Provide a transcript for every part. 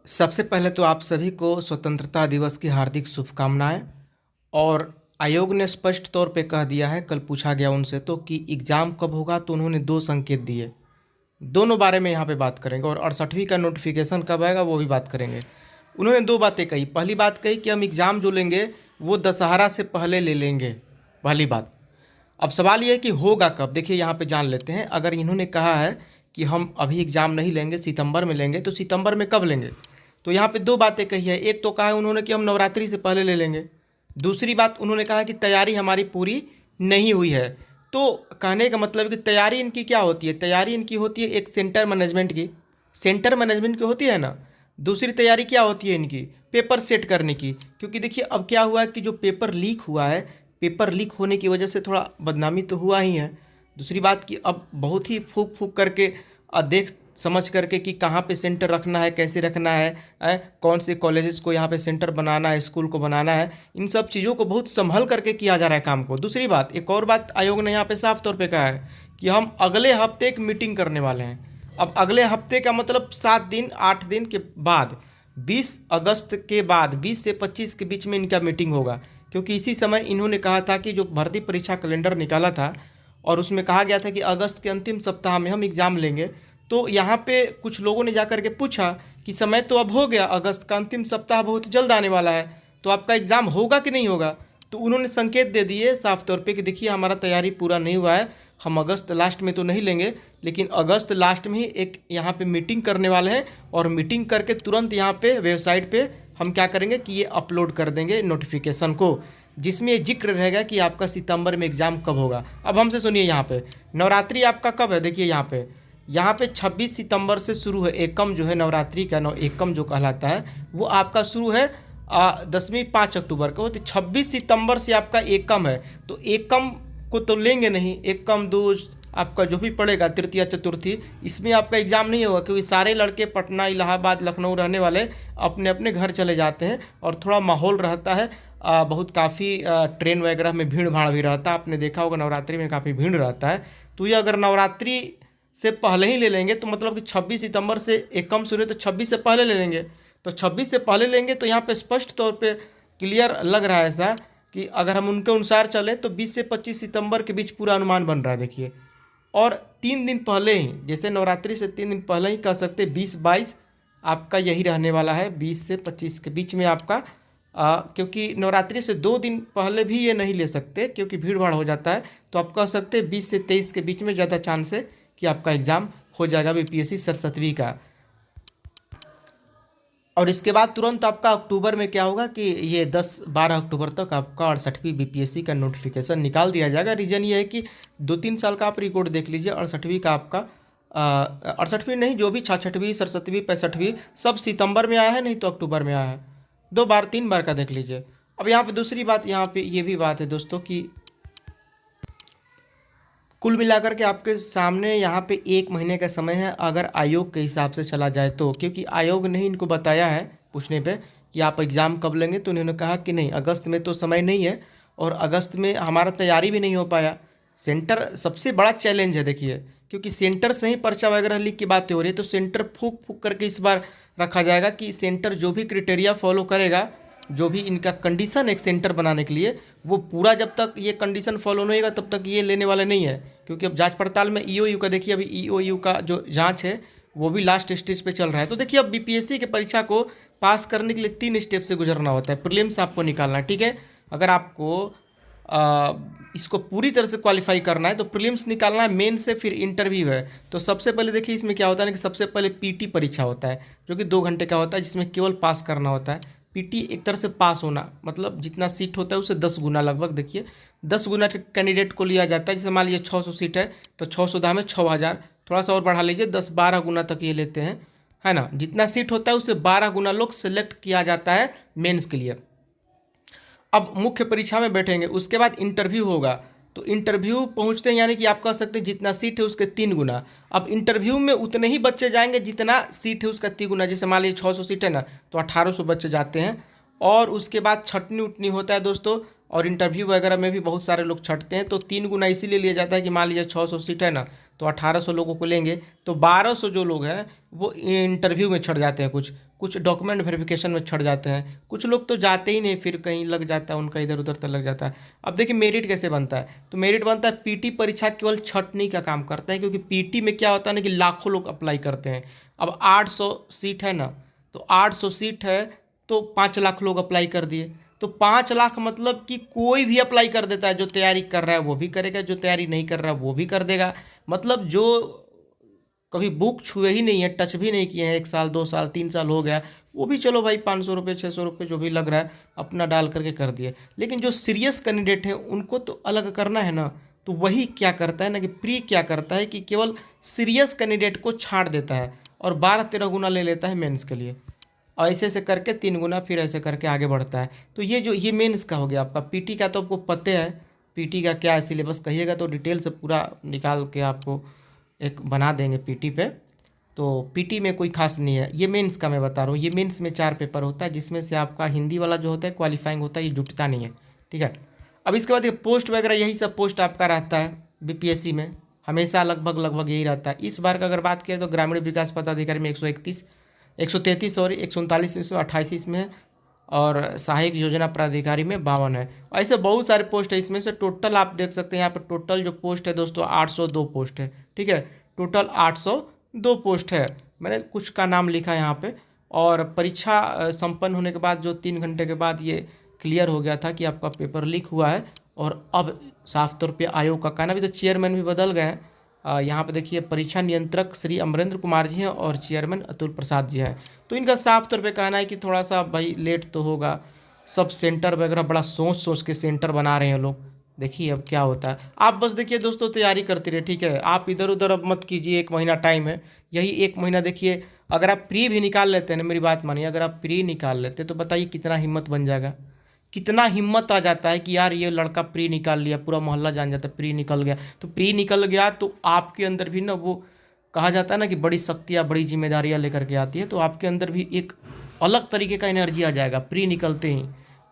सबसे पहले तो आप सभी को स्वतंत्रता दिवस की हार्दिक शुभकामनाएं। और आयोग ने स्पष्ट तौर पे कह दिया है, कल पूछा गया उनसे तो कि एग्ज़ाम कब होगा, तो उन्होंने दो संकेत दिए। दोनों बारे में यहाँ पे बात करेंगे और 68वीं का नोटिफिकेशन कब आएगा वो भी बात करेंगे। उन्होंने दो बातें कही। पहली बात कही कि हम एग्ज़ाम जो लेंगे वो दशहरा से पहले ले लेंगे, पहली बात। अब सवाल ये है कि होगा कब। देखिए यहाँ पे जान लेते हैं। अगर इन्होंने कहा है कि हम अभी एग्ज़ाम नहीं लेंगे, सितंबर में लेंगे, तो सितंबर में कब लेंगे? तो यहाँ पे दो बातें कही है। एक तो कहा है उन्होंने कि हम नवरात्रि से पहले ले लेंगे। दूसरी बात उन्होंने कहा कि तैयारी हमारी पूरी नहीं हुई है। तो कहने का मतलब है कि तैयारी इनकी क्या होती है? तैयारी इनकी होती है एक सेंटर मैनेजमेंट की। सेंटर मैनेजमेंट की होती है ना। दूसरी तैयारी क्या होती है इनकी? पेपर सेट करने की। क्योंकि देखिए अब क्या हुआ है कि जो पेपर लीक हुआ है, पेपर लीक होने की वजह से थोड़ा बदनामी तो हुआ ही है। दूसरी बात कि अब बहुत ही फूक फूक करके देख समझ करके कि कहाँ पे सेंटर रखना है, कैसे रखना है, कौन से कॉलेजेस को यहाँ पे सेंटर बनाना है, स्कूल को बनाना है, इन सब चीज़ों को बहुत संभल करके किया जा रहा है काम को। दूसरी बात, एक और बात आयोग ने यहाँ पे साफ तौर पे कहा है कि हम अगले हफ्ते एक मीटिंग करने वाले हैं। अब अगले हफ्ते का मतलब 7 दिन 8 दिन के बाद, 20 अगस्त के बाद 20 से 25 के बीच में इनका मीटिंग होगा। क्योंकि इसी समय इन्होंने कहा था कि जो भर्ती परीक्षा कैलेंडर निकाला था और उसमें कहा गया था कि अगस्त के अंतिम सप्ताह में हम एग्ज़ाम लेंगे। तो यहाँ पे कुछ लोगों ने जाकर के पूछा कि समय तो अब हो गया, अगस्त का अंतिम सप्ताह बहुत जल्द आने वाला है, तो आपका एग्ज़ाम होगा कि नहीं होगा? तो उन्होंने संकेत दे दिए साफ तौर पे कि देखिए हमारा तैयारी पूरा नहीं हुआ है, हम अगस्त लास्ट में तो नहीं लेंगे, लेकिन अगस्त लास्ट में ही एक यहाँ पे मीटिंग करने वाले हैं और मीटिंग करके तुरंत यहाँ पे वेबसाइट पे हम क्या करेंगे कि ये अपलोड कर देंगे नोटिफिकेशन को, जिसमें ये जिक्र रहेगा कि आपका सितंबर में एग्ज़ाम कब होगा। अब हमसे सुनिए, यहाँ पे नवरात्रि आपका कब है? देखिए यहाँ पे 26 सितंबर से शुरू है। एकम जो है नवरात्रि का एकम जो कहलाता है वो आपका शुरू है 10वीं 5 अक्टूबर को। तो 26 सितंबर से आपका एकम है। तो एकम को तो लेंगे नहीं, एकम दूज आपका जो भी पड़ेगा, तृतीया चतुर्थी, इसमें आपका एग्ज़ाम नहीं होगा। क्योंकि सारे लड़के पटना, इलाहाबाद, लखनऊ रहने वाले अपने अपने घर चले जाते हैं और थोड़ा माहौल रहता है बहुत, काफ़ी ट्रेन वगैरह में भीड़ भाड़ भी रहता है। आपने देखा होगा नवरात्रि में काफ़ी भीड़ रहता है। तो ये अगर नवरात्रि से पहले ही ले लेंगे तो मतलब कि 26 सितंबर से एकम शुरू है, तो 26 से पहले ले लेंगे। तो 26 से पहले लेंगे तो यहाँ पे स्पष्ट तौर पे क्लियर लग रहा है ऐसा कि अगर हम उनके अनुसार चले तो 20 से 25 सितंबर के बीच पूरा अनुमान बन रहा है। देखिए, और 3 दिन पहले ही, जैसे नवरात्रि से 3 दिन पहले ही कह सकते 20-22 आपका यही रहने वाला है, 20 से 25 के बीच में आपका। क्योंकि नवरात्रि से 2 दिन पहले भी ये नहीं ले सकते क्योंकि भीड़ भाड़ हो जाता है। तो आप कह सकते हैं 20 से 23 के बीच में ज़्यादा चांस है कि आपका एग्ज़ाम हो जाएगा बीपीएससी 67वीं का। और इसके बाद तुरंत आपका अक्टूबर में क्या होगा कि ये 10-12 अक्टूबर तक आपका 68वीं बीपीएससी का नोटिफिकेशन निकाल दिया जाएगा। रीज़न ये है कि 2-3 साल का आप रिकॉर्ड देख लीजिए, 68वीं का आपका 68वीं नहीं, जो भी 66वीं 67वीं 65वीं सब सितंबर में आया है, नहीं तो अक्टूबर में आया है। 2 बार 3 बार का देख लीजिए। अब यहाँ पे दूसरी बात, यहाँ पे ये भी बात है दोस्तों कि कुल मिलाकर के आपके सामने यहाँ पे 1 महीने का समय है अगर आयोग के हिसाब से चला जाए तो। क्योंकि आयोग ने ही इनको बताया है पूछने पे कि आप एग्ज़ाम कब लेंगे, तो उन्होंने कहा कि नहीं, अगस्त में तो समय नहीं है और अगस्त में हमारा तैयारी भी नहीं हो पाया। सेंटर सबसे बड़ा चैलेंज है देखिए, क्योंकि सेंटर से ही पर्चा वगैरह लीक की बातें हो रही है। तो सेंटर फूक फूक करके इस बार रखा जाएगा कि सेंटर जो भी क्राइटेरिया फॉलो करेगा, जो भी इनका कंडीशन एक सेंटर बनाने के लिए, वो पूरा जब तक ये कंडीशन फॉलो नहीं होगा तब तक ये लेने वाले नहीं है। क्योंकि अब जांच पड़ताल में ईओयू का देखिए, अभी ईओयू का जो जांच है वो भी लास्ट स्टेज पे चल रहा है। तो देखिए अब बीपीएससी की परीक्षा को पास करने के लिए 3 स्टेप से गुजरना होता है। प्रीलिम्स आपको निकालना है, ठीक है। अगर आपको इसको पूरी तरह से क्वालिफाई करना है तो प्रीलिम्स निकालना है, मेन से फिर इंटरव्यू है। तो सबसे पहले देखिए इसमें क्या होता है ना कि सबसे पहले पीटी परीक्षा होता है जो कि 2 घंटे का होता है, जिसमें केवल पास करना होता है। पीटी एक तरह से पास होना मतलब जितना सीट होता है उससे 10 गुना लगभग, देखिए 10 गुना कैंडिडेट को लिया जाता है। जैसे मान लीजिए 600 सीट है तो 600 दाम में 6000, थोड़ा सा और बढ़ा लीजिए, 10-12 गुना तक ये लेते हैं, है ना। जितना सीट होता है उससे 12 गुना लोग सेलेक्ट किया जाता है मेंस के लिए। अब मुख्य परीक्षा में बैठेंगे, उसके बाद इंटरव्यू होगा। तो इंटरव्यू पहुंचते हैं यानी कि आप कह सकते हैं जितना सीट है उसके 3 गुना। अब इंटरव्यू में उतने ही बच्चे जाएंगे जितना सीट है उसका 3 गुना। जैसे मान लीजिए 600 सीट है ना, तो 1800 बच्चे जाते हैं। और उसके बाद छटनी उटनी होता है दोस्तों, और इंटरव्यू वगैरह में भी बहुत सारे लोग छंटते हैं। तो 3 गुना इसीलिए लिया जाता है कि मान लीजिए 600 सीट है ना, तो 1800 लोगों को लेंगे, तो 1200 जो लोग हैं वो इंटरव्यू में छट जाते हैं, कुछ कुछ डॉक्यूमेंट वेरिफिकेशन में छट जाते हैं, कुछ लोग तो जाते ही नहीं, फिर कहीं लग जाता है उनका, इधर उधर तक लग जाता है। अब देखिए मेरिट कैसे बनता है, तो मेरिट बनता है पीटी परीक्षा केवल छंटनी का काम करता है, क्योंकि पीटी में क्या होता है ना कि लाखों लोग अप्लाई करते हैं। अब 800 सीट है ना, तो 800 सीट है तो 5 लाख लोग अप्लाई कर दिए, तो 5 लाख मतलब कि कोई भी अप्लाई कर देता है, जो तैयारी कर रहा है वो भी करेगा, जो तैयारी नहीं कर रहा है वो भी कर देगा। मतलब जो कभी बुक छुए ही नहीं है, टच भी नहीं किए हैं, 1 साल 2 साल 3 साल हो गया, वो भी चलो भाई 500 रुपये 600 रुपये जो भी लग रहा है अपना डाल करके कर दिए। लेकिन जो सीरियस कैंडिडेट है उनको तो अलग करना है ना, तो वही क्या करता है ना कि प्री क्या करता है कि केवल सीरियस कैंडिडेट को छांट देता है और 12-13 गुना ले लेता है मेंस के लिए, और ऐसे ऐसे करके 3 गुना फिर ऐसे करके आगे बढ़ता है। तो ये मेंस का हो गया आपका। पीटी का तो आपको पता है, पीटी का क्या है सिलेबस कहिएगा तो डिटेल से पूरा निकाल के आपको एक बना देंगे पीटी पे। तो पीटी में कोई खास नहीं है, ये मेंस का मैं बता रहा हूँ। ये मेंस में 4 पेपर होता है, जिसमें से आपका हिंदी वाला जो होता है क्वालिफाइंग होता है, ये जुटता नहीं है, ठीक है। अब इसके बाद ये पोस्ट वगैरह यही सब पोस्ट आपका रहता है बीपीएससी में, हमेशा लगभग लगभग यही रहता है। इस बार का अगर बात करें तो ग्रामीण विकास पदाधिकारी में 133 और 139 इसमें 28 इसमें है, और सहायक योजना प्राधिकारी में 52 है। ऐसे बहुत सारे पोस्ट है, इसमें से टोटल आप देख सकते हैं यहाँ पर टोटल जो पोस्ट है दोस्तों 802 पोस्ट है, ठीक है। टोटल 802 पोस्ट है, मैंने कुछ का नाम लिखा है यहाँ पे। और परीक्षा संपन्न होने के बाद जो 3 घंटे के बाद ये क्लियर हो गया था कि आपका पेपर लीक हुआ है, और अब साफ तौर पे आयोग का कहना भी, तो चेयरमैन भी बदल गए हैं। यहाँ पे देखिए परीक्षा नियंत्रक श्री अमरेंद्र कुमार जी हैं और चेयरमैन अतुल प्रसाद जी हैं। तो इनका साफ तौर पे कहना है कि थोड़ा सा भाई लेट तो होगा, सब सेंटर वगैरह बड़ा सोच सोच के सेंटर बना रहे हैं लोग, देखिए अब क्या होता है। आप बस देखिए दोस्तों तैयारी करते रहे, ठीक है। आप इधर उधर अब मत कीजिए, 1 महीना टाइम है, यही 1 महीना देखिए। अगर आप प्री भी निकाल लेते हैं ना, मेरी बात मानिए, अगर आप प्री निकाल लेते तो बताइए कितना हिम्मत बन जाएगा, कितना हिम्मत आ जाता है कि यार ये लड़का प्री निकाल लिया, पूरा मोहल्ला जान जाता है प्री निकल गया। तो प्री निकल गया तो आपके अंदर भी ना वो कहा जाता है ना कि बड़ी शक्तियाँ बड़ी जिम्मेदारियाँ लेकर के आती है, तो आपके अंदर भी एक अलग तरीके का एनर्जी आ जाएगा प्री निकलते ही।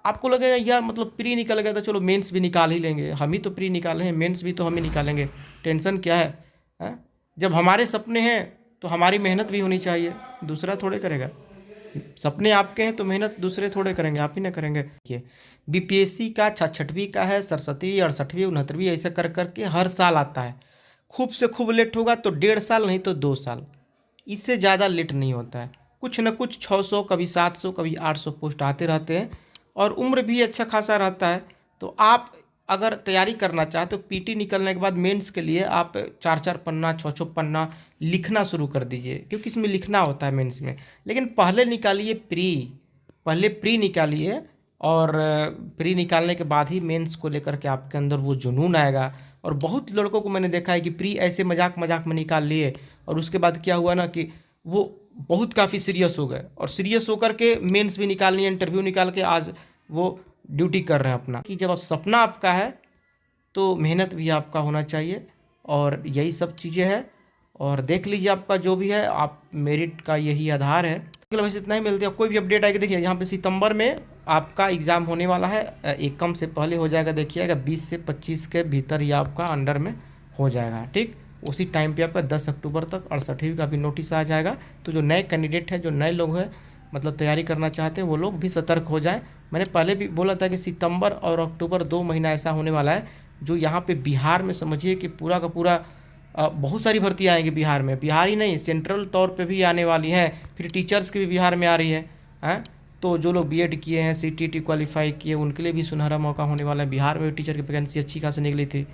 आपको लगेगा यार मतलब प्री निकल गया तो चलो मेंस भी निकाल ही लेंगे, हम ही तो प्री निकाले हैं, मेंस भी तो हम ही निकालेंगे, टेंशन क्या है, हैं? जब हमारे सपने हैं तो हमारी मेहनत भी होनी चाहिए, दूसरा थोड़े करेगा। सपने आपके हैं तो मेहनत दूसरे थोड़े करेंगे, आप ही ना करेंगे। देखिए बीपीएससी का 66वीं का है, 67वीं 68वीं 69वीं ऐसे कर करके हर साल आता है। खूब से खूब लेट होगा तो 1.5 साल, नहीं तो 2 साल, इससे ज़्यादा लेट नहीं होता है। कुछ न कुछ 600 कभी 700 कभी 800 पोस्ट आते रहते हैं, और उम्र भी अच्छा खासा रहता है। तो आप अगर तैयारी करना चाहें तो पीटी निकलने के बाद मेंस के लिए आप 4-4 पन्ना 6-6 पन्ना लिखना शुरू कर दीजिए, क्योंकि इसमें लिखना होता है मेंस में। लेकिन पहले निकालिए प्री, पहले प्री निकालिए, और प्री निकालने के बाद ही मेंस को लेकर के आपके अंदर वो जुनून आएगा। और बहुत लड़कों को मैंने देखा है कि प्री ऐसे मजाक मजाक में निकाल लिए, और उसके बाद क्या हुआ ना कि वो बहुत काफ़ी सीरियस हो गए, और सीरियस होकर के मेंस भी निकाल लिए, इंटरव्यू निकाल के आज वो ड्यूटी कर रहे हैं अपना। कि जब आप सपना आपका है तो मेहनत भी आपका होना चाहिए, और यही सब चीज़ें हैं। और देख लीजिए आपका जो भी है, आप मेरिट का यही आधार है। बस इतना ही, मिलते हैं कोई भी अपडेट आएगी। देखिए यहाँ पे सितंबर में आपका एग्ज़ाम होने वाला है, एकम से पहले हो जाएगा, देखिएगा 20 से 25 के भीतर ही आपका अंडर में हो जाएगा, ठीक। उसी टाइम पे आपका 10 अक्टूबर तक 68वीं का भी नोटिस आ जाएगा। तो जो नए कैंडिडेट हैं, जो नए लोग हैं मतलब तैयारी करना चाहते हैं, वो लोग भी सतर्क हो जाएं। मैंने पहले भी बोला था कि सितंबर और अक्टूबर 2 महीना ऐसा होने वाला है जो यहाँ पे बिहार में समझिए कि पूरा का पूरा बहुत सारी भर्तियाँ आएंगी बिहार में। बिहार ही नहीं, सेंट्रल तौर पे भी आने वाली हैं, फिर टीचर्स की भी बिहार में आ रही है। तो जो लोग बीएड किए हैं, सीटीटी क्वालिफाई किए, उनके लिए भी सुनहरा मौका होने वाला है। बिहार में टीचर की वैकेंसी अच्छी खासी निकली थी।